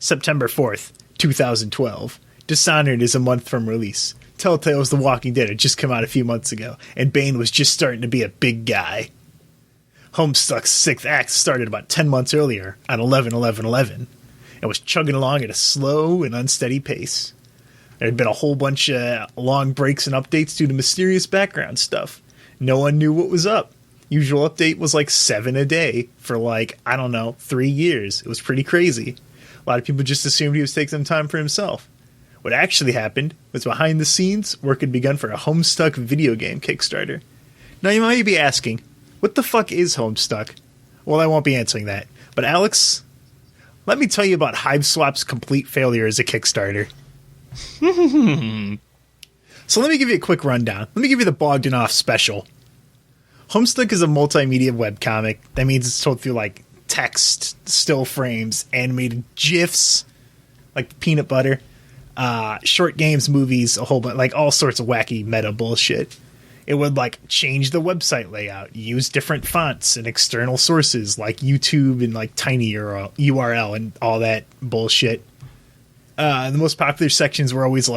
September 4th, 2012. Dishonored is a month from release. Telltale's The Walking Dead had just come out a few months ago, and Bane was just starting to be a big guy. Homestuck's 6th act started about 10 months earlier, on 11/11/11, and was chugging along at a slow and unsteady pace. There had been a whole bunch of long breaks and updates due to mysterious background stuff. No one knew what was up. Usual update was like 7 a day for 3 years. It was pretty crazy. A lot of people just assumed he was taking some time for himself. What actually happened was behind the scenes, work had begun for a Homestuck video game Kickstarter. Now you might be asking, what the fuck is Homestuck? Well, I won't be answering that. But Alex, let me tell you about Hiveswap's complete failure as a Kickstarter. So let me give you a quick rundown. Let me give you the Bogged and Off special. Homestuck is a multimedia webcomic. That means it's told through text, still frames, animated GIFs, like peanut butter, short games, movies, a whole bunch, all sorts of wacky meta bullshit. It would change the website layout, use different fonts and external sources like YouTube and tiny URL and all that bullshit. The most popular sections were always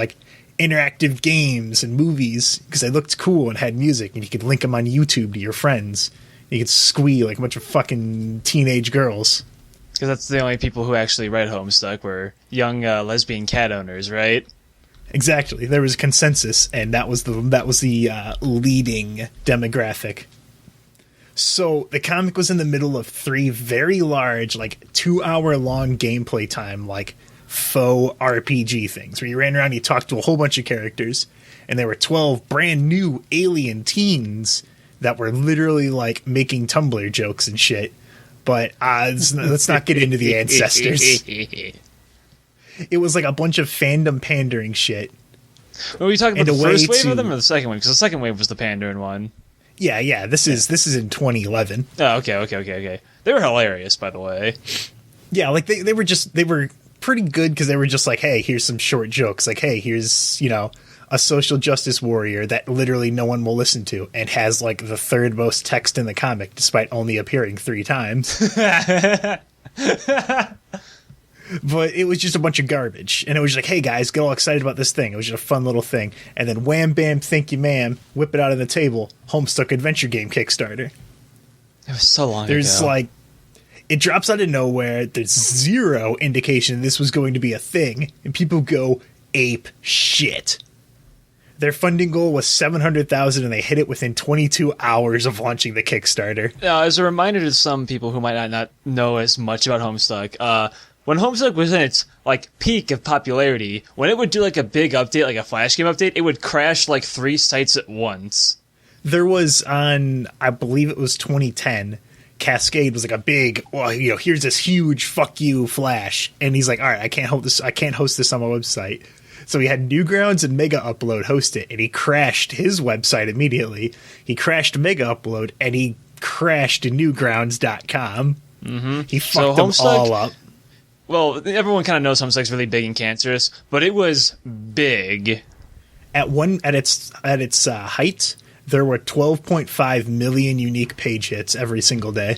interactive games and movies because they looked cool and had music, and you could link them on YouTube to your friends. You could squeal like a bunch of fucking teenage girls. Because that's the only people who actually read Homestuck were young lesbian cat owners, right? Exactly. There was a consensus, and that was the leading demographic. So the comic was in the middle of 3 very large, 2-hour-long gameplay time, faux RPG things, where you ran around and you talked to a whole bunch of characters, and there were 12 brand new alien teens that were literally making Tumblr jokes and shit. But let's not get into the ancestors. It was a bunch of fandom pandering shit. Were we talking about the first wave of them or the second one? Because the second wave was the pandering one. Yeah. This is in 2011. Oh, okay. They were hilarious, by the way. Yeah, they were pretty good because they were just hey, here's some short jokes. Hey, here's a social justice warrior that literally no one will listen to and has the 3rd most text in the comic despite only appearing 3 times. But it was just a bunch of garbage. And it was hey guys, get all excited about this thing. It was just a fun little thing. And then wham bam thank you ma'am, whip it out on the table, Homestuck Adventure Game Kickstarter. It was so long There's ago. It drops out of nowhere. There's zero indication this was going to be a thing. And people go ape shit. Their funding goal was $700,000, and they hit it within 22 hours of launching the Kickstarter. Now, as a reminder to some people who might not know as much about Homestuck, when Homestuck was in its peak of popularity, when it would do a big update, a Flash game update, it would crash 3 sites at once. There was I believe it was 2010. Cascade was a big, here's this huge fuck you Flash, and he's all right, I can't host this on my website. So he had Newgrounds and Mega Upload host it, and he crashed his website immediately. He crashed Mega Upload, and he crashed Newgrounds.com. Mm-hmm. He fucked them all up. Well, everyone kind of knows Homestuck's really big and cancerous, but it was big. At its height, there were 12.5 million unique page hits every single day.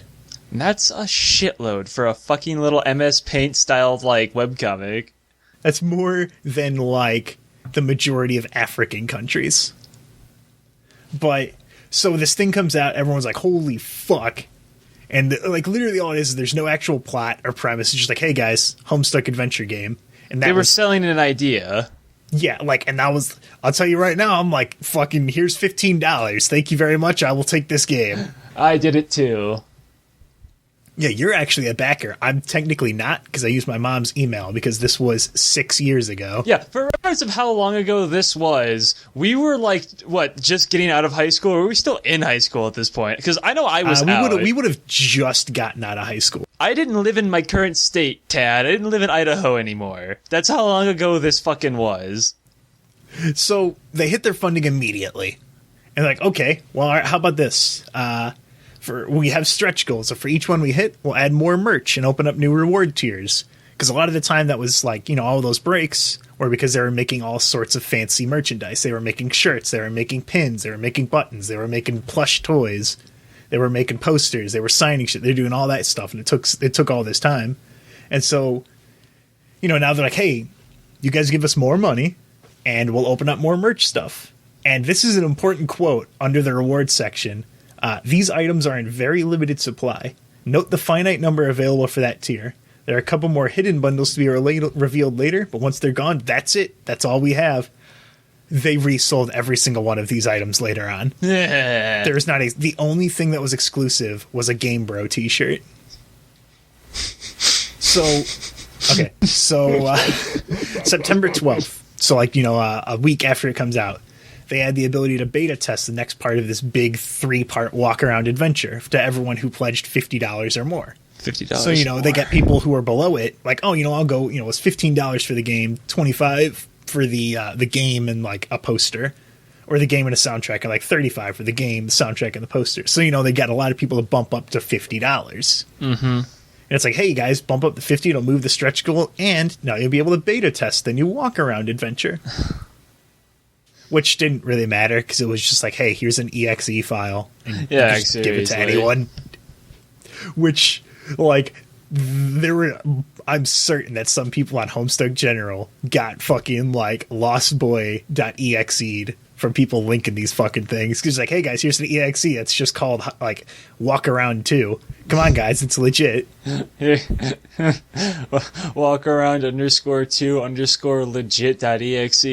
And that's a shitload for a fucking little MS Paint styled webcomic. That's more than the majority of African countries. But so this thing comes out, everyone's holy fuck. And literally all it is there's no actual plot or premise. It's just hey guys, Homestuck Adventure Game. And they were selling an idea. Yeah, and that was, I'll tell you right now, I'm fucking, here's $15. Thank you very much. I will take this game. I did it too. Yeah, you're actually a backer. I'm technically not, because I used my mom's email, because this was 6 years ago. Yeah, for reference of how long ago this was, we were just getting out of high school, or were we still in high school at this point? Because I know I was out. We would have just gotten out of high school. I didn't live in my current state, Tad. I didn't live in Idaho anymore. That's how long ago this fucking was. So they hit their funding immediately. And okay, well, all right, how about this? We have stretch goals. So for each one we hit, we'll add more merch and open up new reward tiers. Because a lot of the time that was all those breaks were because they were making all sorts of fancy merchandise. They were making shirts, they were making pins, they were making buttons, they were making plush toys, they were making posters, they were signing shit, they were doing all that stuff, and it took all this time. And so now they're like, hey, you guys give us more money and we'll open up more merch stuff. And this is an important quote under the rewards section. These items are in very limited supply. Note the finite number available for that tier. There are a couple more hidden bundles to be revealed later, but once they're gone, that's it. That's all we have. They resold every single one of these items later on. There's not the only thing that was exclusive was a Game Bro t-shirt. So September 12th, so a week after it comes out, they had the ability to beta test the next part of this big 3-part walk-around adventure to everyone who pledged $50 or more. $50. So, they get people who are below it, like, oh, I'll go, it's $15 for the game, $25 for the game and, like, a poster, or the game and a soundtrack, and, like, $35 for the game, the soundtrack, and the poster. So, they got a lot of people to bump up to $50. Mm-hmm. And it's like, hey, guys, bump up to 50, it'll move the stretch goal, and now you'll be able to beta test the new walk-around adventure. Which didn't really matter, because it was just like, hey, here's an exe file, and just give it to anyone. Which, like, I'm certain that some people on Homestuck General got fucking, like, lostboy.exe'd from people linking these fucking things. Because, like, hey, guys, here's an exe that's just called, like, Walk Around 2. Come on, guys, it's legit. Walk around _2 legit.exe.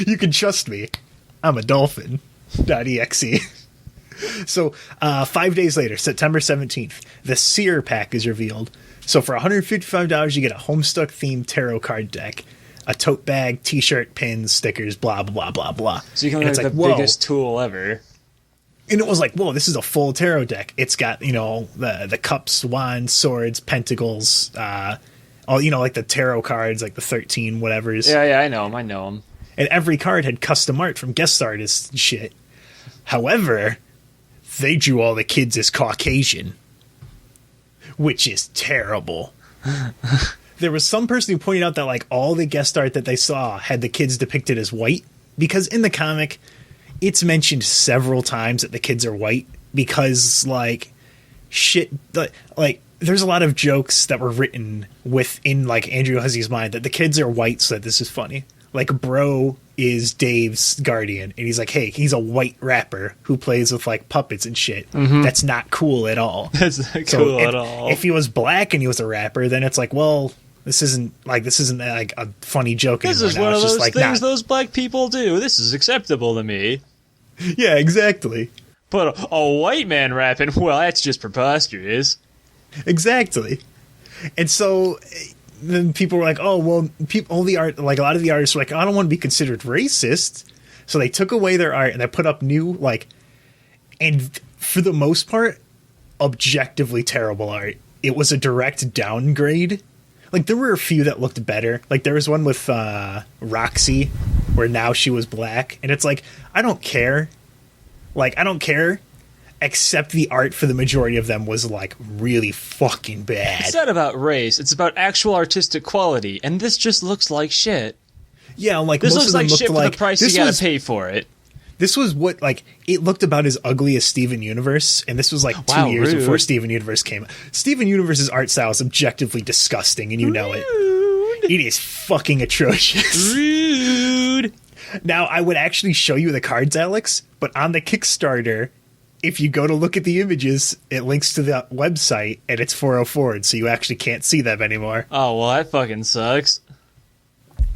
You can trust me. I'm a dolphin.exe. So, 5 days later, September 17th, the Seer Pack is revealed. So for $155, you get a Homestuck-themed tarot card deck, a tote bag, t-shirt, pins, stickers, blah, blah, blah, blah. So you can have the biggest tool ever. And it was like, whoa, this is a full tarot deck. It's got, the cups, wands, swords, pentacles, all, like the tarot cards, like the 13 whatevers. Yeah, I know them. And every card had custom art from guest artists and shit. However, they drew all the kids as Caucasian, which is terrible. There was some person who pointed out that, like, all the guest art that they saw had the kids depicted as white, because in the comic, it's mentioned several times that the kids are white, because, like, there's a lot of jokes that were written within, like, Andrew Huzzy's mind that the kids are white so that this is funny. Like, Bro is Dave's guardian, and he's like, hey, he's a white rapper who plays with, like, puppets and shit. Mm-hmm. That's not cool at all. That's not cool at all. If he was black and he was a rapper, then it's like, well, this isn't like a funny joke anymore. This is one of those things those black people do. This is acceptable to me. Yeah, exactly. But a white man rapping, well, that's just preposterous. Exactly. And so then people were like, oh, well, all the art, like, a lot of the artists were like, I don't want to be considered racist. So they took away their art and they put up new, like, and for the most part, objectively terrible art. It was a direct downgrade. Like, there were a few that looked better. Like, there was one with Roxy, where now she was black. And it's like, I don't care. Like, I don't care. Except the art for the majority of them was, like, really fucking bad. It's not about race. It's about actual artistic quality. And this just looks like shit. Yeah, like, this most looks of them like looked shit for like, the price you gotta pay for it. This was what, like, it looked about as ugly as Steven Universe, and this was, like, 2 years before Steven Universe came out. Steven Universe's art style is objectively disgusting, and you know it. It is fucking atrocious. Rude. Now, I would actually show you the cards, Alex, but on the Kickstarter, if you go to look at the images, it links to the website, and it's 404, so you actually can't see them anymore. Oh, well, that fucking sucks.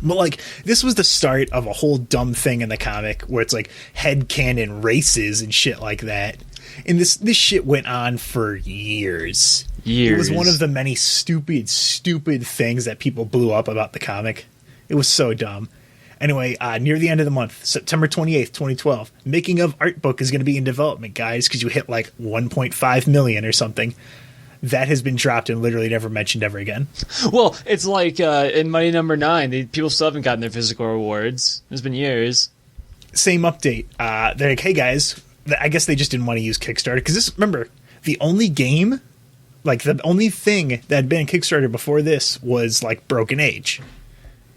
But, like, this was the start of a whole dumb thing in the comic where it's, like, headcanon races and shit like that. And this shit went on for years. It was one of the many stupid things that people blew up about the comic. It was so dumb. Anyway, near the end of the month, September 28th, 2012, making of art book is going to be in development, guys, because you hit, like, 1.5 million or something. That has been dropped and literally never mentioned ever again. Well, it's like in Money Number 9, people still haven't gotten their physical rewards. It's been years. Same update. They're like, hey guys, I guess they just didn't want to use Kickstarter. Because this, remember, the only game, like the only thing that had been in Kickstarter before this was like Broken Age.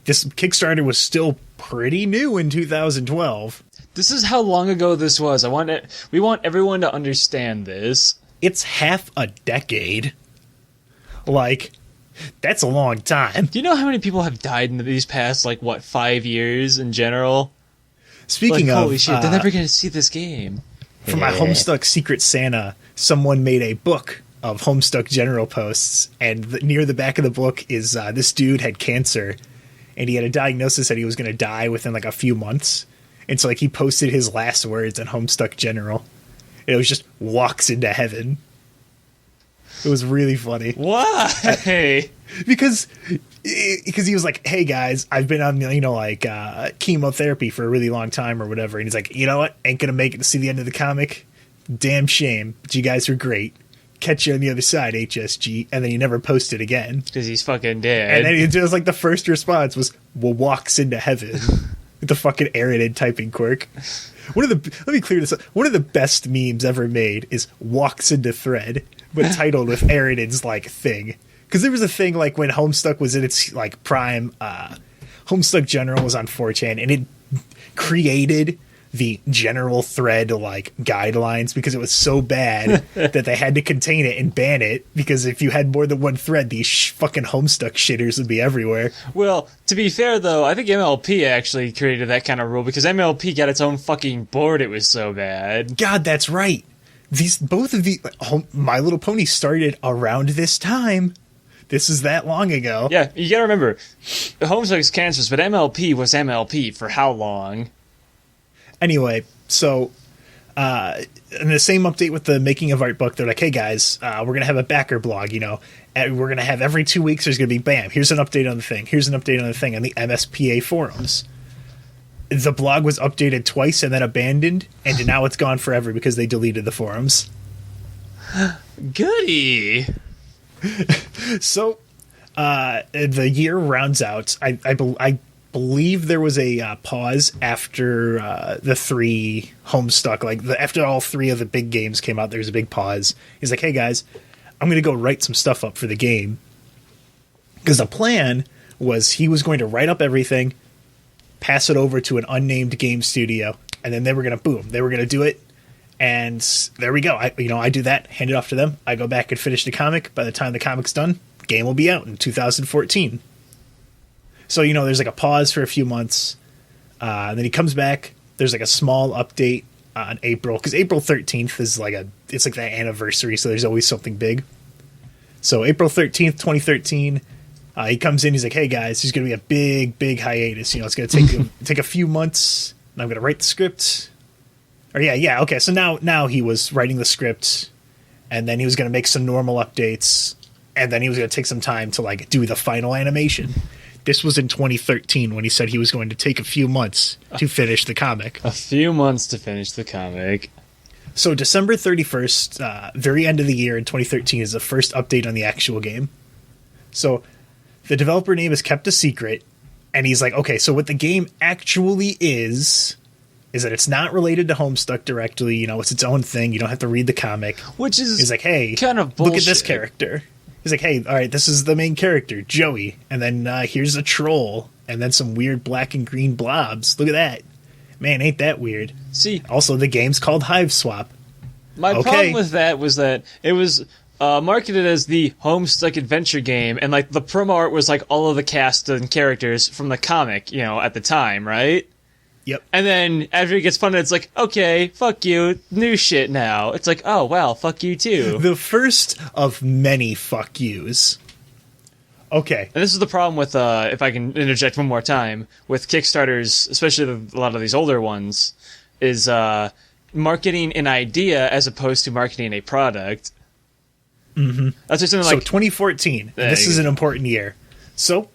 This Kickstarter was still pretty new in 2012. This is how long ago this was. We want everyone to understand this. It's half a decade. Like, That's a long time. Do you know how many people have died in these past, 5 years in general? Speaking of... holy shit, they're never going to see this game. For my Homestuck Secret Santa, someone made a book of Homestuck general posts, and near the back of the book is this dude had cancer, and he had a diagnosis that he was going to die within a few months. And so he posted his last words in Homestuck general. And it was just, walks into heaven. It was really funny. Why? Because he was like, hey guys, I've been on, chemotherapy for a really long time or whatever. And he's like, you know what? Ain't going to make it to see the end of the comic. Damn shame. But you guys were great. Catch you on the other side, HSG. And then he never posted again. Because he's fucking dead. And then he just the first response was, well, walks into heaven. With the fucking Aridin typing quirk. Let me clear this up. One of the best memes ever made is walks into thread, but titled with Aridin's thing. Because there was a thing when Homestuck was in its prime, Homestuck General was on 4chan, and it created the general thread guidelines because it was so bad that they had to contain it and ban it, because if you had more than one thread, these fucking Homestuck shitters would be everywhere. Well, to be fair though, I think MLP actually created that kind of rule because MLP got its own fucking board. It was so bad. God, that's right. Both of the My Little Pony started around this time. This is that long ago. Yeah, you gotta remember, Homestuck's cancerous, but MLP was MLP for how long? Anyway, so in the same update with the Making of Art book, they're like, hey guys, we're going to have a backer blog, and we're going to have every 2 weeks there's going to be, bam, here's an update on the thing, here's an update on the thing on the MSPA forums. The blog was updated twice and then abandoned, and now it's gone forever because they deleted the forums. Goody! So, the year rounds out. I believe there was a pause after the 3 Homestuck, after all 3 of the big games came out. There was a big pause. He's like, hey guys, I'm going to go write some stuff up for the game. Because the plan was he was going to write up everything, pass it over to an unnamed game studio, and then they were going to do it. And there we go. I do that, hand it off to them. I go back and finish the comic. By the time the comic's done, game will be out in 2014. So, there's a pause for a few months. And then he comes back. There's a small update on April. Because April 13th is it's that anniversary. So there's always something big. So April 13th, 2013, he comes in. He's like, hey guys, there's going to be a big, big hiatus. It's going to take a few months. And I'm going to write the script. Or yeah. Okay. So now he was writing the script. And then he was going to make some normal updates. And then he was going to take some time to do the final animation. This was in 2013 when he said he was going to take a few months to finish the comic. A few months to finish the comic. So December 31st, very end of the year in 2013, is the first update on the actual game. So the developer name is kept a secret, and he's like, okay, so what the game actually is that it's not related to Homestuck directly. It's its own thing. You don't have to read the comic. Which is he's like, hey, kind of bullshit. Look at this character. He's like, hey, all right, this is the main character, Joey. And then here's a troll. And then some weird black and green blobs. Look at that. Man, ain't that weird. See. Also, the game's called Hiveswap. My problem with that was that it was marketed as the Homestuck Adventure Game. And, the promo art was, all of the cast and characters from the comic, at the time, right? Yep. And then after it gets funded, it's like, okay, fuck you, new shit now. It's like, oh, well, fuck you too. The first of many fuck yous. Okay. And this is the problem with, if I can interject one more time, with Kickstarters, especially a lot of these older ones, is marketing an idea as opposed to marketing a product. Mm-hmm. That's just something 2014. This is an important year. So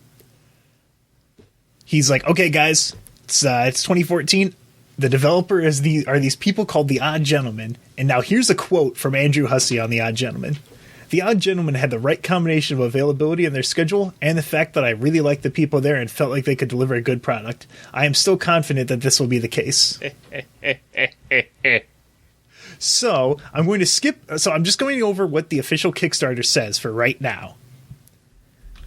he's like, okay, guys. It's 2014. The developer are these people called the Odd Gentlemen. And now here's a quote from Andrew Hussey on the Odd Gentlemen. The Odd Gentlemen had the right combination of availability in their schedule and the fact that I really liked the people there and felt like they could deliver a good product. I am still confident that this will be the case. So I'm going to skip. So I'm just going over what the official Kickstarter says for right now.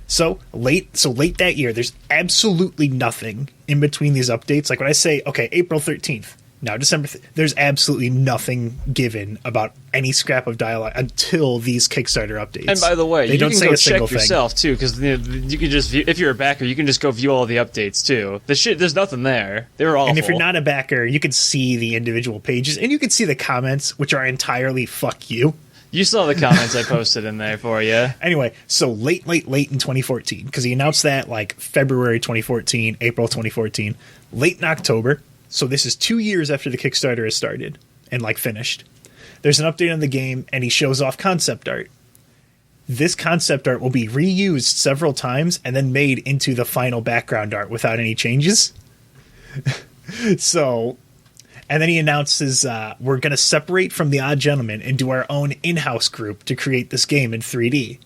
So late that year, there's absolutely nothing in between these updates. When I say, okay, April 13th, Now, there's absolutely nothing given about any scrap of dialogue until these Kickstarter updates. And by the way, they don't say a single thing yourself too, because you can just view, if you're a backer, you can just go view all the updates too. There's nothing there. They were awful. And if you're not a backer, you can see the individual pages, and you can see the comments, which are entirely fuck you. You saw the comments I posted in there for you. Anyway, so late in 2014, because he announced that like February 2014, April 2014, late in October. So this is 2 years after the Kickstarter has started and like finished. There's an update on the game, and he shows off concept art. This concept art will be reused several times and then made into the final background art without any changes. So, and then he announces we're going to separate from the Odd Gentleman and do our own in-house group to create this game in 3D.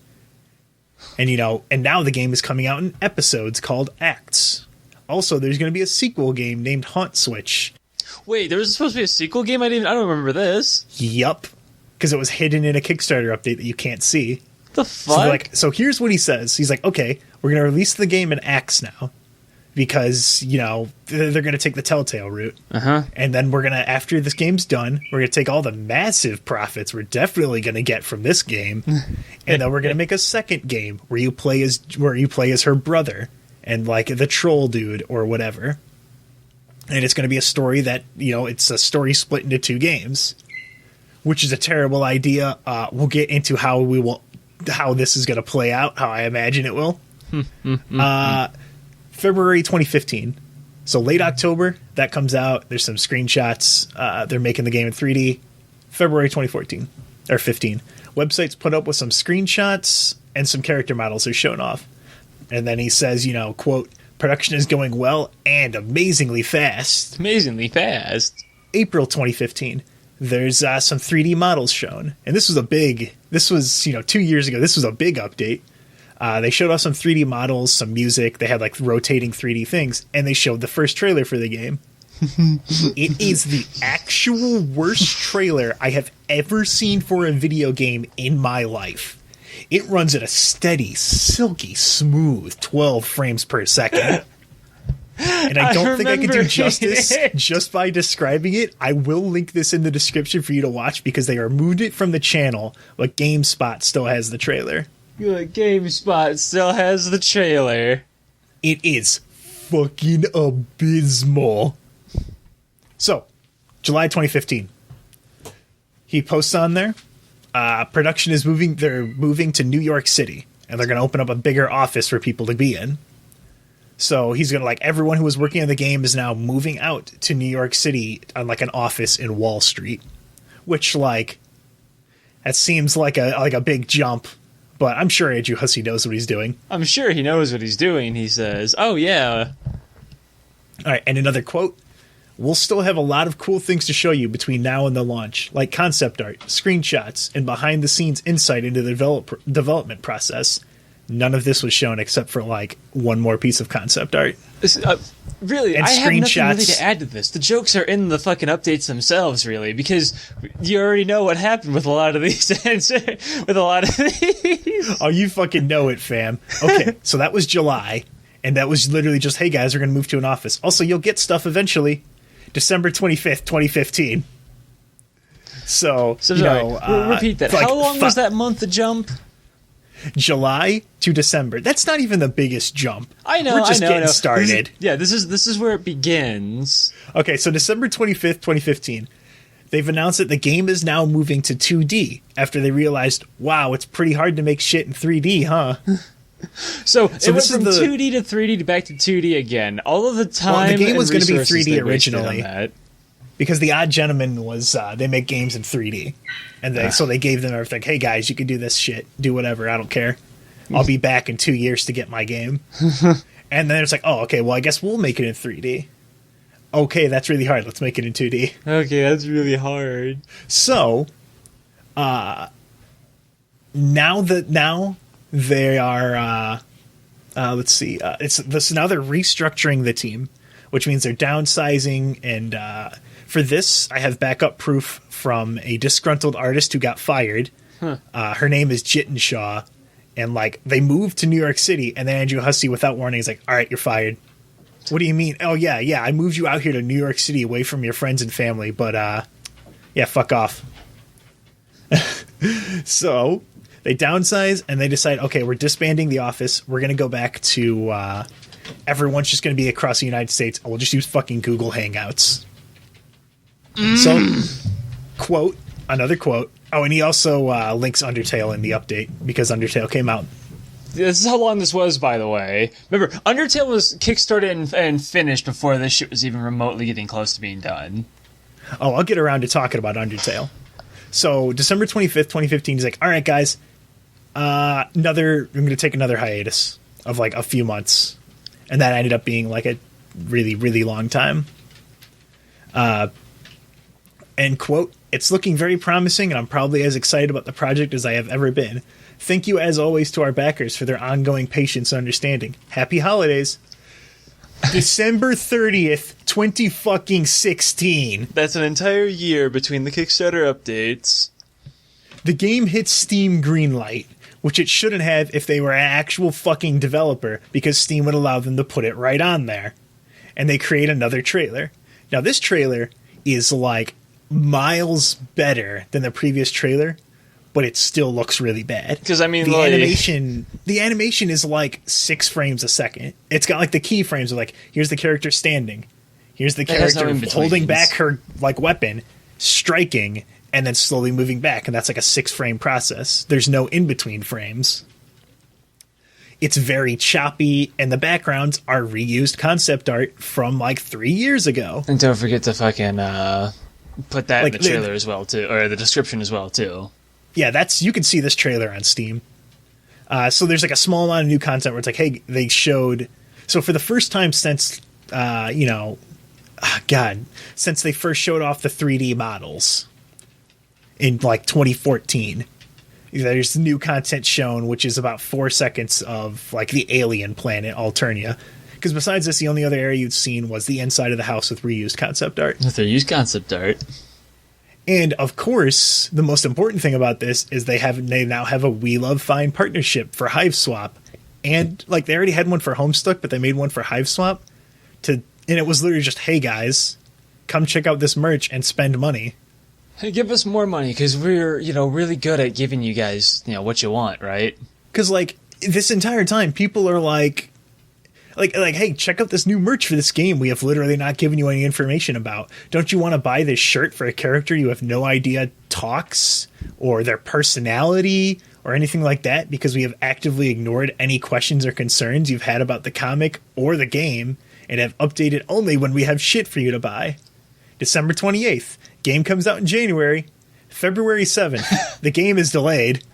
And and now the game is coming out in episodes called Acts. Also, there's going to be a sequel game named Haunt Switch. Wait, there was supposed to be a sequel game? I don't remember this. Yup. Because it was hidden in a Kickstarter update that you can't see. The fuck? So here's what he says. He's like, okay, we're going to release the game in Acts now. Because, they're going to take the Telltale route. Uh-huh. And then we're going to, after this game's done, we're going to take all the massive profits we're definitely going to get from this game. And then we're going to make a second game where you play as her brother. And like the troll dude or whatever. And it's going to be a story that, it's a story split into 2 games, which is a terrible idea. We'll get into how this is going to play out, how I imagine it will. February 2015. So late October, that comes out. There's some screenshots. They're making the game in 3D. February 2014 or 15. Websites put up with some screenshots and some character models are shown off. And then he says, quote, production is going well and amazingly fast. Amazingly fast. April 2015. There's some 3D models shown. And this was 2 years ago. This was a big update. They showed off some 3D models, some music. They had like rotating 3D things. And they showed the first trailer for the game. It is the actual worst trailer I have ever seen for a video game in my life. It runs at a steady, silky, smooth 12 frames per second. And I don't think I can do justice just by describing it. I will link this in the description for you to watch because they removed it from the channel, but GameSpot still has the trailer. GameSpot still has the trailer. It is fucking abysmal. So, July 2015. He posts on there. Production is moving. They're moving to New York City, and they're going to open up a bigger office for people to be in. So he's going to everyone who was working on the game is now moving out to New York City on an office in Wall Street, which that seems like a big jump, but I'm sure Andrew Hussey knows what he's doing. I'm sure he knows what he's doing. He says, "Oh yeah." All right, and another quote. We'll still have a lot of cool things to show you between now and the launch, like concept art, screenshots, and behind-the-scenes insight into the development process. None of this was shown except for, one more piece of concept art. Really, and I have nothing really to add to this. The jokes are in the fucking updates themselves, really, because you already know what happened with a lot of these. Oh, you fucking know it, fam. Okay, so that was July, and that was literally just, hey, guys, we're going to move to an office. Also, you'll get stuff eventually. December 25th, 2015. So repeat that. How long was that month to jump? July to December. That's not even the biggest jump. I know. We're just getting started. This is where it begins. Okay, so December 25th, 2015. They've announced that the game is now moving to 2D after they realized, wow, it's pretty hard to make shit in 3D, huh? So it went from 2D to 3D to back to 2D again. All of the time. Well, the game was going to be 3D originally, because the Odd Gentleman was they make games in 3D, and so they gave them everything. Hey guys, you can do this shit, do whatever. I don't care. I'll be back in 2 years to get my game. And then it's like, oh, okay, well, I guess we'll make it in 3D. Okay, that's really hard. Let's make it in 2D. Okay, that's really hard. So, now they are, let's see, now they're restructuring the team, which means they're downsizing. And for this, I have backup proof from a disgruntled artist who got fired. Her name is Jitten Shaw. And they moved to New York City, and then Andrew Hussey, without warning, is like, all right, you're fired. What do you mean? Oh, yeah, I moved you out here to New York City away from your friends and family, but, yeah, fuck off. So, they downsize, and they decide, okay, we're disbanding the office. We're going to go back to, everyone's just going to be across the United States. We'll just use fucking Google Hangouts. So, another quote. Oh, and he also links Undertale in the update, because Undertale came out. This is how long this was, by the way. Remember, Undertale was kickstarted and finished before this shit was even remotely getting close to being done. Oh, I'll get around to talking about Undertale. So, December 25th, 2015, he's like, all right, guys, I'm going to take another hiatus of, like, a few months. And that ended up being, like, a really, really long time. End quote, it's looking very promising, and I'm probably as excited about the project as I have ever been. Thank you, as always, to our backers for their ongoing patience and understanding. Happy holidays. December 30th, 2016. That's an entire year between the Kickstarter updates. The game hits Steam greenlight, which it shouldn't have if they were an actual fucking developer, because Steam would allow them to put it right on there. And they create another trailer. Now, this trailer is, like, miles better than the previous trailer, but it still looks really bad. Because, I mean, the animation is like 6 frames a second. It's got like the keyframes of like, here's the character standing, here's the character holding back her like weapon, striking, and then slowly moving back, and that's like a 6-frame process. There's no in-between frames. It's very choppy, and the backgrounds are reused concept art from like 3 years ago. And don't forget to fucking put that in the trailer as well, too, or the description as well, too. Yeah, you can see this trailer on Steam. So there's like a small amount of new content where it's like, hey, they showed. So for the first time since, since they first showed off the 3D models in like 2014, there's new content shown, which is about 4 seconds of like the alien planet Alternia. Because besides this, the only other area you'd seen was the inside of the house with reused concept art. With their used concept art. And of course, the most important thing about this is they now have a We Love Fine partnership for Hiveswap, and like they already had one for Homestuck, but they made one for Hiveswap. And it was literally just, hey guys, come check out this merch and spend money. Hey, give us more money because we're really good at giving you guys what you want, right? Because like this entire time, people are like, hey, check out this new merch for this game we have literally not given you any information about. Don't you want to buy this shirt for a character you have no idea talks or their personality or anything like that, because we have actively ignored any questions or concerns you've had about the comic or the game and have updated only when we have shit for you to buy. December 28th. Game comes out in January. February 7th. The game is delayed.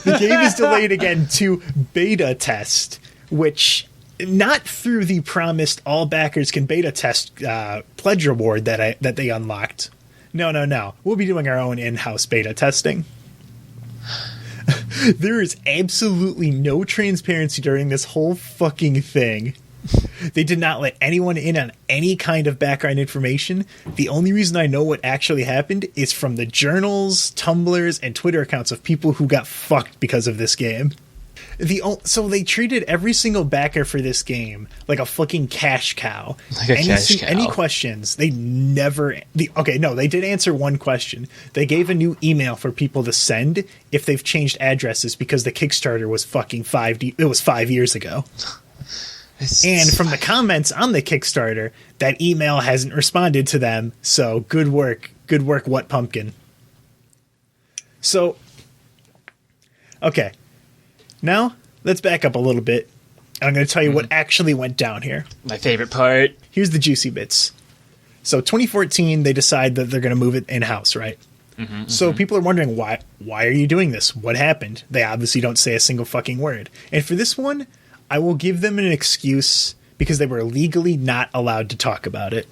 The game is delayed again to beta test, which not through the promised all backers can beta test pledge reward that they unlocked. No. We'll be doing our own in-house beta testing. There is absolutely no transparency during this whole fucking thing. They did not let anyone in on any kind of background information. The only reason I know what actually happened is from the journals, Tumblrs, and Twitter accounts of people who got fucked because of this game. So they treated every single backer for this game like a fucking cash cow. Any questions? They never. They did answer one question. They gave a new email for people to send if they've changed addresses because the Kickstarter was fucking 5 years ago. And from the comments on the Kickstarter, that email hasn't responded to them. So good work, What Pumpkin. So, okay. Now, let's back up a little bit. I'm going to tell you what actually went down here. My favorite part. Here's the juicy bits. So 2014, they decide that they're going to move it in-house, right? So people are wondering, why are you doing this? What happened? They obviously don't say a single fucking word. And for this one, I will give them an excuse because they were legally not allowed to talk about it.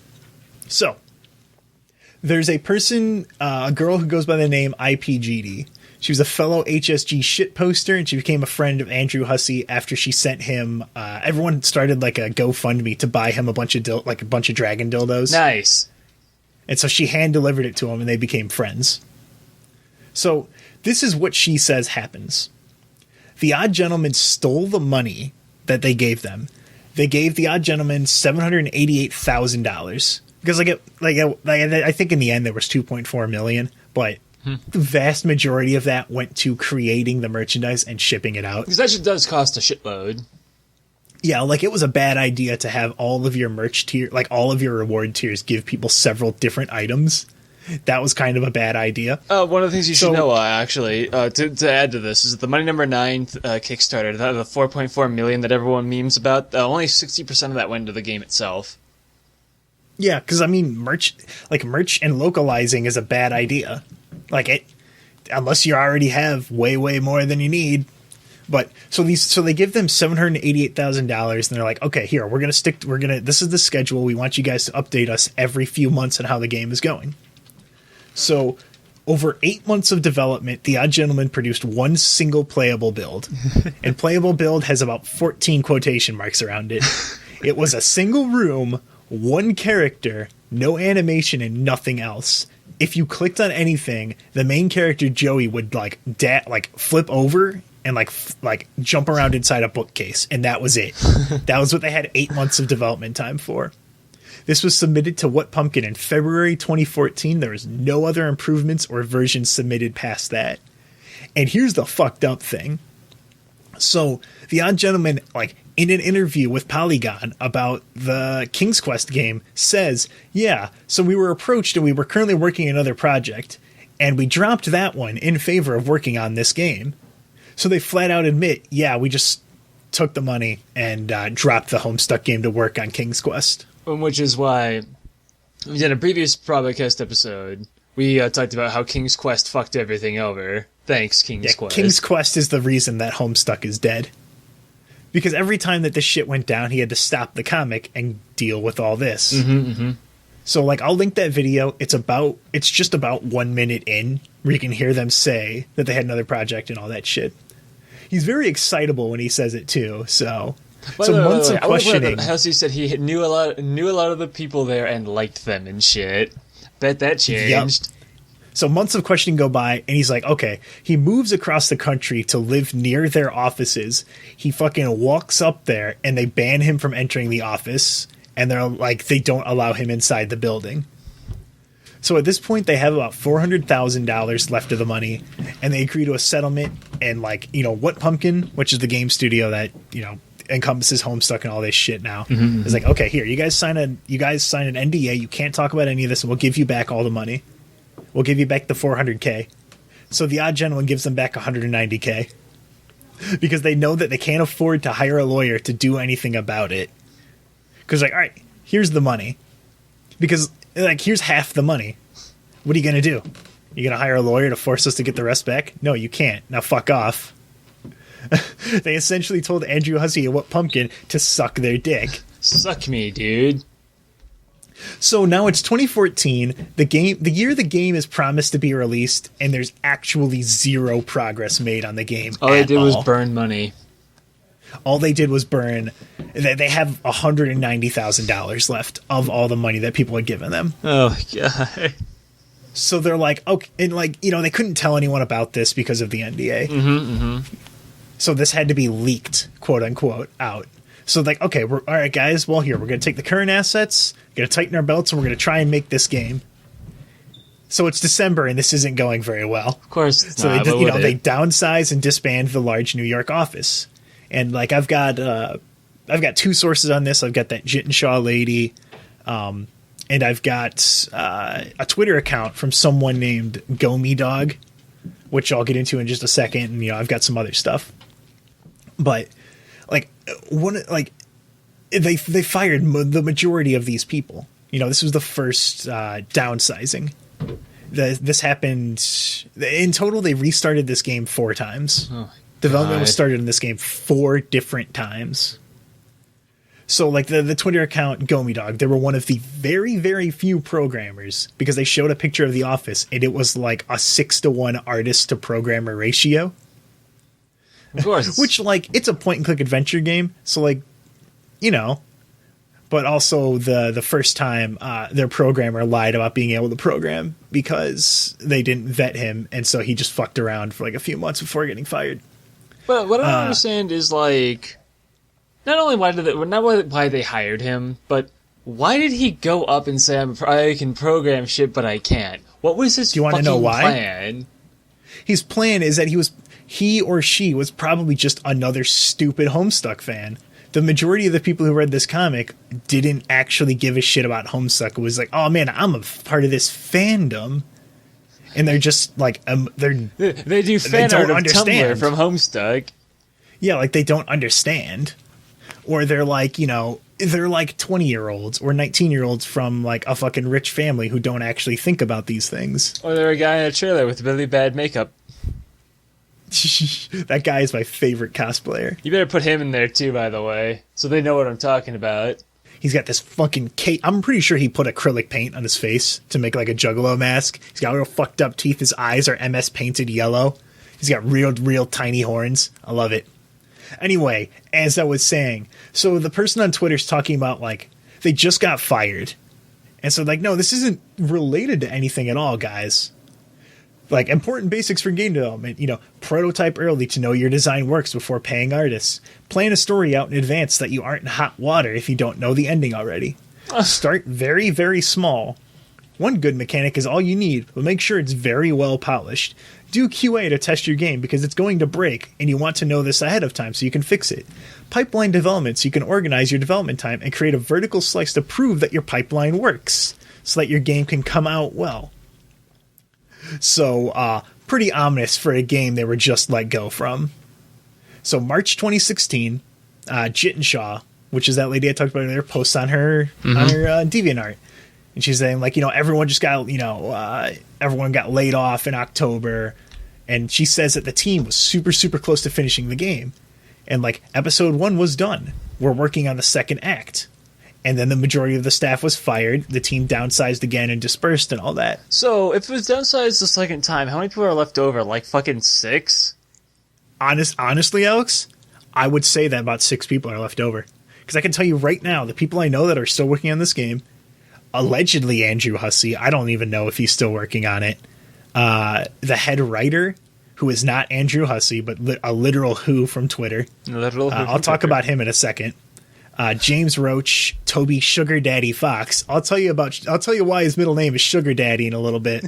So, there's a person, a girl who goes by the name IPGD. She was a fellow HSG shitposter, and she became a friend of Andrew Hussey after she sent him. Everyone started like a GoFundMe to buy him a bunch of dragon dildos. Nice. And so she hand delivered it to him, and they became friends. So this is what she says happens. The Odd Gentleman stole the money that they gave them. They gave the Odd Gentleman $788,000 because I think in the end there was $2.4 million, but the vast majority of that went to creating the merchandise and shipping it out. Because that shit does cost a shitload. Yeah, like it was a bad idea to have all of your merch tier, like all of your reward tiers, give people several different items. That was kind of a bad idea. One of the things you should know, actually, to add to this, is that the Money Number 9 Kickstarter, the $4.4 million that everyone memes about, only 60% of that went into the game itself. Yeah, because I mean, merch and localizing is a bad idea. Unless you already have way more than you need. But so they give them $788,000, and they're like, okay, here this is the schedule. We want you guys to update us every few months on how the game is going. So over 8 months of development, the Odd Gentleman produced one single playable build, and playable build has about 14 quotation marks around it. It was a single room, one character, no animation, and nothing else. If you clicked on anything, the main character Joey would flip over and like jump around inside a bookcase, and that was it. That was what they had 8 months of development time for. This was submitted to What Pumpkin in February 2014. There was no other improvements or versions submitted past that. And here's the fucked up thing. So the Odd Gentleman, in an interview with Polygon about the King's Quest game, says, yeah, so we were approached and we were currently working on another project, and we dropped that one in favor of working on this game. So they flat out admit, yeah, we just took the money and dropped the Homestuck game to work on King's Quest. Which is why, in a previous Probocast episode, we talked about how King's Quest fucked everything over. Thanks, King's Quest. King's Quest is the reason that Homestuck is dead. Because every time that this shit went down, he had to stop the comic and deal with all this. So, I'll link that video. It's just about 1 minute in, where you can hear them say that they had another project and all that shit. He's very excitable when he says it too. So months of questioning. How he said he knew a lot of the people there and liked them and shit. Bet that changed. Yep. So months of questioning go by, and he's like, okay. He moves across the country to live near their offices. He fucking walks up there, and they ban him from entering the office, and they're like, they don't allow him inside the building. So at this point, they have about $400,000 left of the money, and they agree to a settlement. And What Pumpkin, which is the game studio that encompasses Homestuck and all this shit now, is like, okay, here, you guys sign an NDA. You can't talk about any of this, and we'll give you back all the money. We'll give you back the $400K. So the Odd Gentleman gives them back $190K because they know that they can't afford to hire a lawyer to do anything about it. Because all right, here's the money. Because here's half the money. What are you gonna do? You gonna hire a lawyer to force us to get the rest back? No, you can't. Now fuck off. They essentially told Andrew Hussey and What Pumpkin to suck their dick. Suck me, dude. So now it's 2014. The year the game is promised to be released, and there's actually zero progress made on the game. All they did was burn money. All they did was burn. They have $190,000 left of all the money that people had given them. Oh god. So they're like, okay, and they couldn't tell anyone about this because of the NDA. So this had to be leaked, quote unquote, out. So okay, all right, guys. Well, here we're gonna take the current assets, gonna tighten our belts, and we're gonna try and make this game. So it's December, and this isn't going very well. Of course, it's not. They downsize and disband the large New York office. And I've got two sources on this. I've got that Jit and Shaw lady, and I've got a Twitter account from someone named GoMeDog, which I'll get into in just a second. And I've got some other stuff, but they fired the majority of these people. This was the first downsizing. This happened in total. They restarted this game 4 times. Oh. Development was started in this game 4 different times. So, the Twitter account GoMeDog, they were one of the very, very few programmers because they showed a picture of the office and it was a 6-to-1 artist to programmer ratio. Of course. Which, it's a point-and-click adventure game, so, but also the first time their programmer lied about being able to program because they didn't vet him, and so he just fucked around for a few months before getting fired. But what I don't understand is, like, not only why they hired him, but why did he go up and say, I can program shit, but I can't? What was his fucking plan? His plan is that he or she was probably just another stupid Homestuck fan. The majority of the people who read this comic didn't actually give a shit about Homestuck. It was like, oh man, I'm a part of this fandom. And they're just like, they do fan art of Tumblr from Homestuck. Yeah, like they don't understand. Or they're like, they're like 20-year-olds or 19-year-olds from like a fucking rich family who don't actually think about these things. Or they're a guy in a trailer with really bad makeup. That guy is my favorite cosplayer. You better put him in there too, by the way, so they know what I'm talking about. He's got this fucking cape. I'm pretty sure he put acrylic paint on his face to make like a Juggalo mask. He's got real fucked up teeth. His eyes are MS painted yellow. He's got real tiny horns. I love it. Anyway, as I was saying, so the person on Twitter's talking about like they just got fired. And so like, no, this isn't related to anything at all, guys. Like, important basics for game development, prototype early to know your design works before paying artists. Plan a story out in advance so that you aren't in hot water if you don't know the ending already. Start very, very small. One good mechanic is all you need, but make sure it's very well polished. Do QA to test your game because it's going to break, and you want to know this ahead of time so you can fix it. Pipeline development so you can organize your development time and create a vertical slice to prove that your pipeline works, so that your game can come out well. So, pretty ominous for a game they were just let go from. So, March 2016, Jittenshaw, which is that lady I talked about earlier, posts on her DeviantArt. And she's saying, like, everyone just got, everyone got laid off in October. And she says that the team was super, super close to finishing the game. And, like, episode 1 was done. We're working on the second act. And then the majority of the staff was fired. The team downsized again and dispersed and all that. So, if it was downsized the second time, how many people are left over? Like fucking 6? Honestly, Alex, I would say that about 6 people are left over. Because I can tell you right now, the people I know that are still working on this game, allegedly Andrew Hussey, I don't even know if he's still working on it. The head writer, who is not Andrew Hussey, but a literal who from Twitter. I'll talk about him in a second. James Roach, Toby Sugar Daddy Fox. I'll tell you why his middle name is Sugar Daddy in a little bit.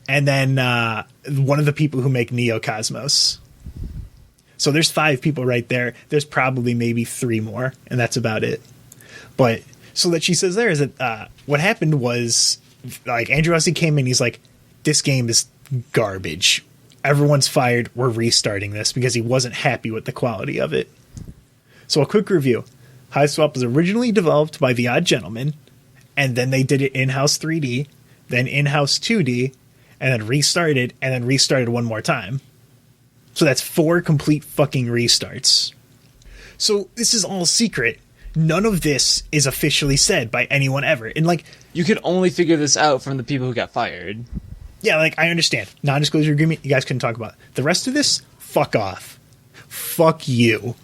And then one of the people who make Neocosmos. So there's 5 people right there. There's probably maybe 3 more, and that's about it. But so that she says there is that what happened was like Andrew Hussey came in. He's like, this game is garbage. Everyone's fired. We're restarting this because he wasn't happy with the quality of it. So a quick review. Hiveswap was originally developed by The Odd Gentleman, and then they did it in-house 3D, then in-house 2D, and then restarted one more time. So that's 4 complete fucking restarts. So this is all secret. None of this is officially said by anyone ever. And like, you could only figure this out from the people who got fired. Yeah, like, I understand. Non-disclosure agreement, you guys couldn't talk about it. The rest of this, fuck off. Fuck you.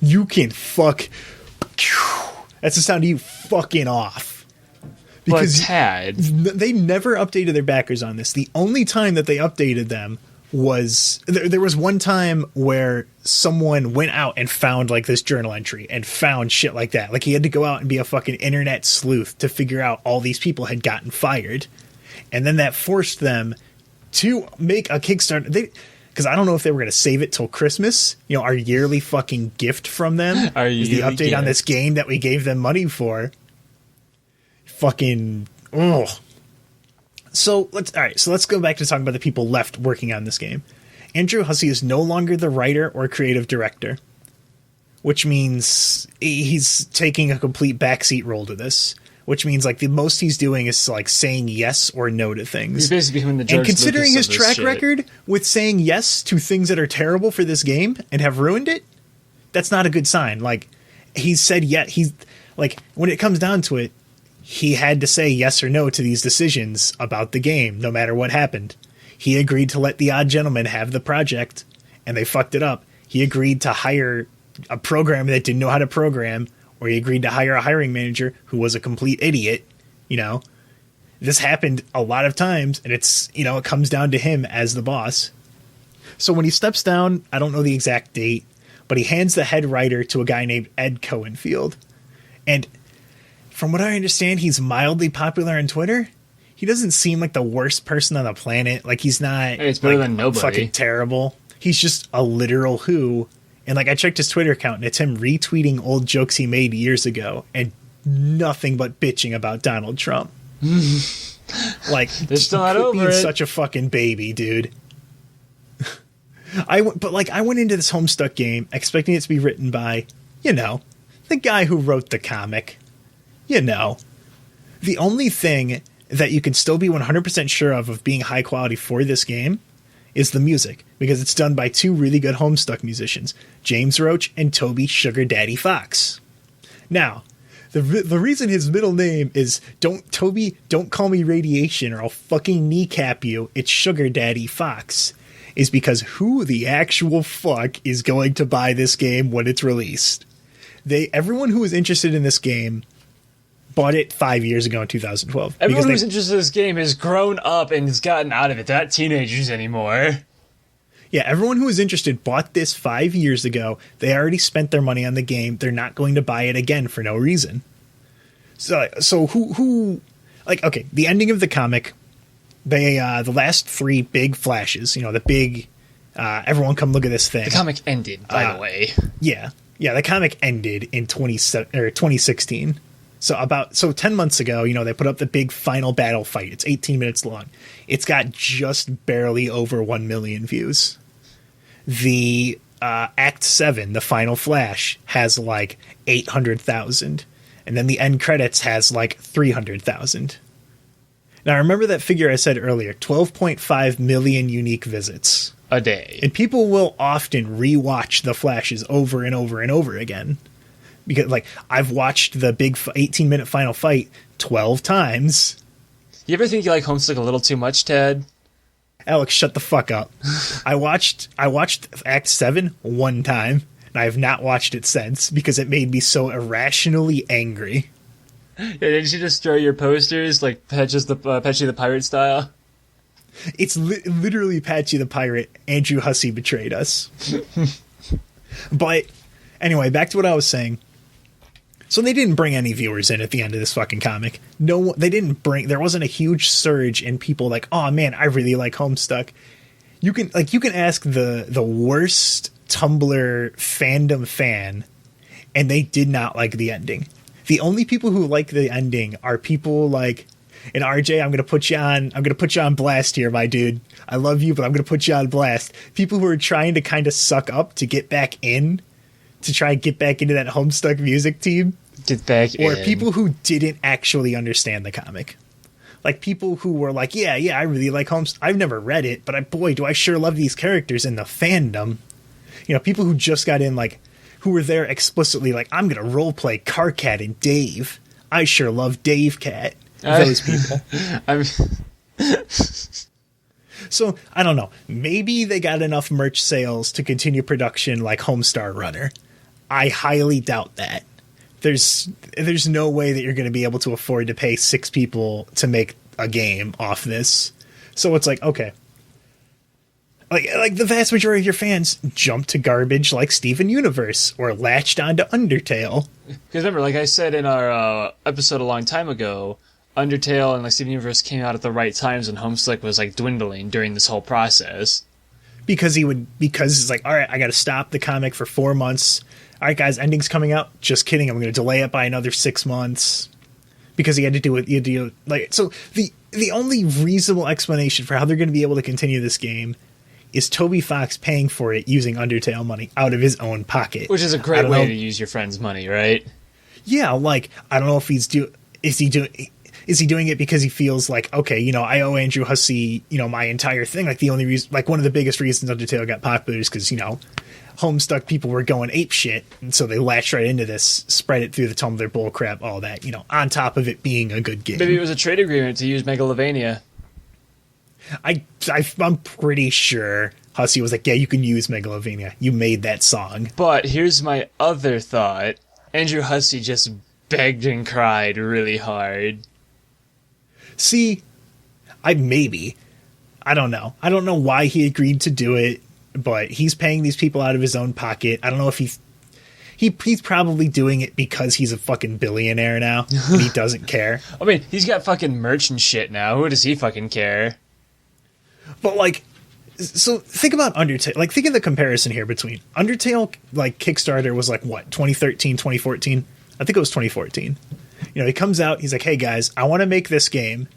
You can fuck... That's the sound of you fucking off. Because they never updated their backers on this. The only time that they updated them was... There was one time where someone went out and found, like, this journal entry and found shit like that. Like, he had to go out and be a fucking internet sleuth to figure out all these people had gotten fired. And then that forced them to make a Kickstarter... Because I don't know if they were going to save it till Christmas. Our yearly fucking gift from them is the update on this game that we gave them money for. Fucking, ugh. So let's go back to talking about the people left working on this game. Andrew Hussey is no longer the writer or creative director, which means he's taking a complete backseat role to this. Which means, like, the most he's doing is, like, saying yes or no to things. He's basically becoming the George And considering Lucas his track shit. record with saying yes to things that are terrible for this game and have ruined it, that's not a good sign. Like, he said yes. He's, like, when it comes down to it, he had to say yes or no to these decisions about the game, no matter what happened. He agreed to let The Odd Gentleman have the project, and they fucked it up. He agreed to hire a programmer that didn't know how to program, or he agreed to hire a hiring manager who was a complete idiot. This happened a lot of times, and it's, it comes down to him as the boss. So when he steps down, I don't know the exact date, but he hands the head writer to a guy named Ed Cohenfield. And from what I understand, he's mildly popular on Twitter. He doesn't seem like the worst person on the planet. Like, he's not Hey, it's better than nobody. Fucking terrible. He's just a literal who. And like, I checked his Twitter account, and it's him retweeting old jokes he made years ago and nothing but bitching about Donald Trump. Like, they're still not over being it. such a fucking baby, dude. I went into this Homestuck game expecting it to be written by, the guy who wrote the comic. The only thing that you can still be 100% sure of being high quality for this game is the music, because it's done by two really good Homestuck musicians, James Roach and Toby Sugar Daddy Fox. Now, the reason his middle name is don't call me Radiation or I'll fucking kneecap you, it's Sugar Daddy Fox, is because who the actual fuck is going to buy this game when it's released? Everyone who is interested in this game bought it 5 years ago in 2012. Everyone who's interested in this game has grown up and has gotten out of it. They're not teenagers anymore. Yeah, everyone who was interested bought this 5 years ago. They already spent their money on the game. They're not going to buy it again for no reason. So who like, okay, the ending of the comic, the last three big flashes, the big, everyone come look at this thing. The comic ended, by the way. Yeah, the comic ended in 2016. So 10 months ago, they put up the big final battle fight. It's 18 minutes long. It's got just barely over 1 million views. The Act 7, the final flash, has like 800,000. And then the end credits has like 300,000. Now, remember that figure I said earlier, 12.5 million unique visits a day. And people will often rewatch the flashes over and over and over again. Because, like, I've watched the big 18-minute final fight 12 times. You ever think you like Homestuck a little too much, Ted? Alex, shut the fuck up. I watched Act 7 one time, and I have not watched it since because it made me so irrationally angry. Yeah, didn't you destroy your posters, like Patchy the Pirate style? It's literally Patchy the Pirate. Andrew Hussey betrayed us. But anyway, back to what I was saying. So they didn't bring any viewers in at the end of this fucking comic. No, they didn't there wasn't a huge surge in people like, oh man, I really like Homestuck. You can ask the worst Tumblr fandom fan, and they did not like the ending. The only people who like the ending are people like, and RJ, I'm gonna put you on blast here, my dude. I love you, but I'm gonna put you on blast. People who are trying to kind of suck up to get back in, to try and get back into that Homestuck music team. Get back in. Or people who didn't actually understand the comic. Like people who were like, yeah, I really like Homestuck. I've never read it, but boy, do I sure love these characters in the fandom. People who just got in, like, who were there explicitly like, I'm going to roleplay Carcat and Dave. I sure love Dave Cat. Those people. So, I don't know. Maybe they got enough merch sales to continue production like Homestar Runner. I highly doubt that. There's no way that you're going to be able to afford to pay 6 people to make a game off this. So it's like, okay. Like the vast majority of your fans jumped to garbage like Steven Universe or latched onto Undertale. Because remember, like I said in our episode a long time ago, Undertale and like Steven Universe came out at the right times when Homestuck was like dwindling during this whole process. Because it's like, all right, I got to stop the comic for 4 months. All right, guys, ending's coming out. Just kidding. I'm going to delay it by another 6 months because he had to do it. Like, so the only reasonable explanation for how they're going to be able to continue this game is Toby Fox paying for it using Undertale money out of his own pocket, which is a great way to use your friend's money, right? Yeah, like I don't know if is he doing it because he feels like, okay, I owe Andrew Hussey, my entire thing. Like the only reason, like one of the biggest reasons Undertale got popular is because Homestuck people were going ape shit, and so they latched right into this, spread it through the Tumblr bullcrap, all that, on top of it being a good game. Maybe it was a trade agreement to use Megalovania. I'm pretty sure Hussey was like, yeah, you can use Megalovania. You made that song. But here's my other thought. Andrew Hussey just begged and cried really hard. See, I don't know. I don't know why he agreed to do it. but he's paying these people out of his own pocket. I don't know if he's probably doing it because he's a fucking billionaire now and he doesn't care. I mean, he's got fucking merch and shit now. Who does he fucking care? But like, so think about Undertale. Like, think of the comparison here between Undertale, like Kickstarter was like what, 2013, 2014? I think it was 2014. You know, he comes out, he's like, hey guys, I want to make this game.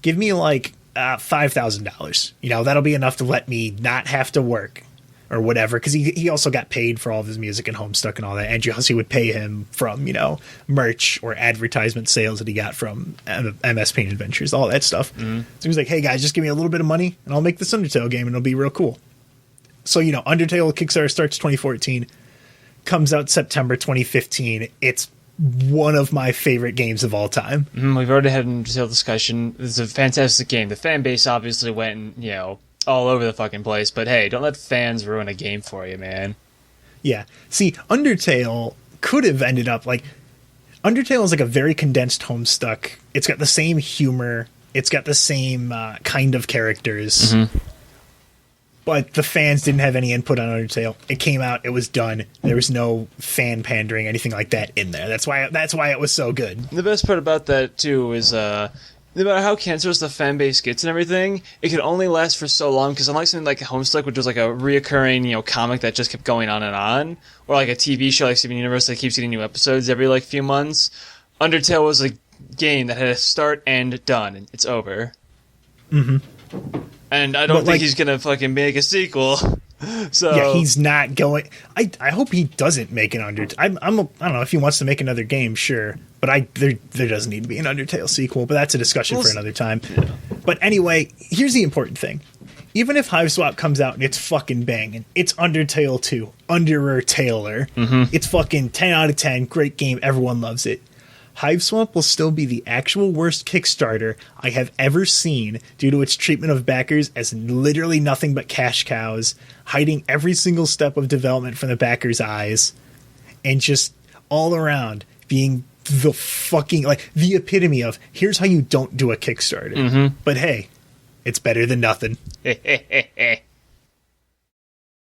Give me like $5,000. You know, that'll be enough to let me not have to work or whatever. Because he also got paid for all of his music and Homestuck and all that. And he would pay him from, you know, merch or advertisement sales that he got from MS Paint Adventures, all that stuff. Mm-hmm. So he was like, hey guys, just give me a little bit of money and I'll make this Undertale game and it'll be real cool. So, you know, Undertale Kickstarter starts 2014, comes out September 2015. It's one of my favorite games of all time. We've already had an Undertale discussion. It's a fantastic game. The fan base obviously went, you know, all over the fucking place, but hey, don't let fans ruin a game for you, man. Yeah. See, Undertale could have ended up like... Undertale is like a very condensed Homestuck. It's got the same humor. It's got the same kind of characters. Mm-hmm. But the fans didn't have any input on Undertale. It came out, it was done. There was no fan pandering, anything like that in there. That's why it was so good. The best part about that, too, is no matter how cancerous the fan base gets and everything, it can only last for so long, because unlike something like Homestuck, which was like a reoccurring, you know, comic that just kept going on, or like a TV show like Steven Universe that keeps getting new episodes every like few months, Undertale was a game that had a start and done, and it's over. Mm-hmm. And I don't think he's gonna fucking make a sequel. So yeah, he's not going. I hope he doesn't make an Undertale. I don't know if he wants to make another game, sure, but there doesn't need to be an Undertale sequel. But that's a discussion for another time. Yeah. But anyway, here's the important thing: even if Hiveswap comes out and it's fucking banging, it's Undertale 2, Undertaler. Mm-hmm. It's fucking 10 out of 10, great game, everyone loves it. Hiveswap will still be the actual worst Kickstarter I have ever seen due to its treatment of backers as literally nothing but cash cows, hiding every single step of development from the backers' eyes, and just all around being the fucking, like, the epitome of, here's how you don't do a Kickstarter. Mm-hmm. But hey, it's better than nothing.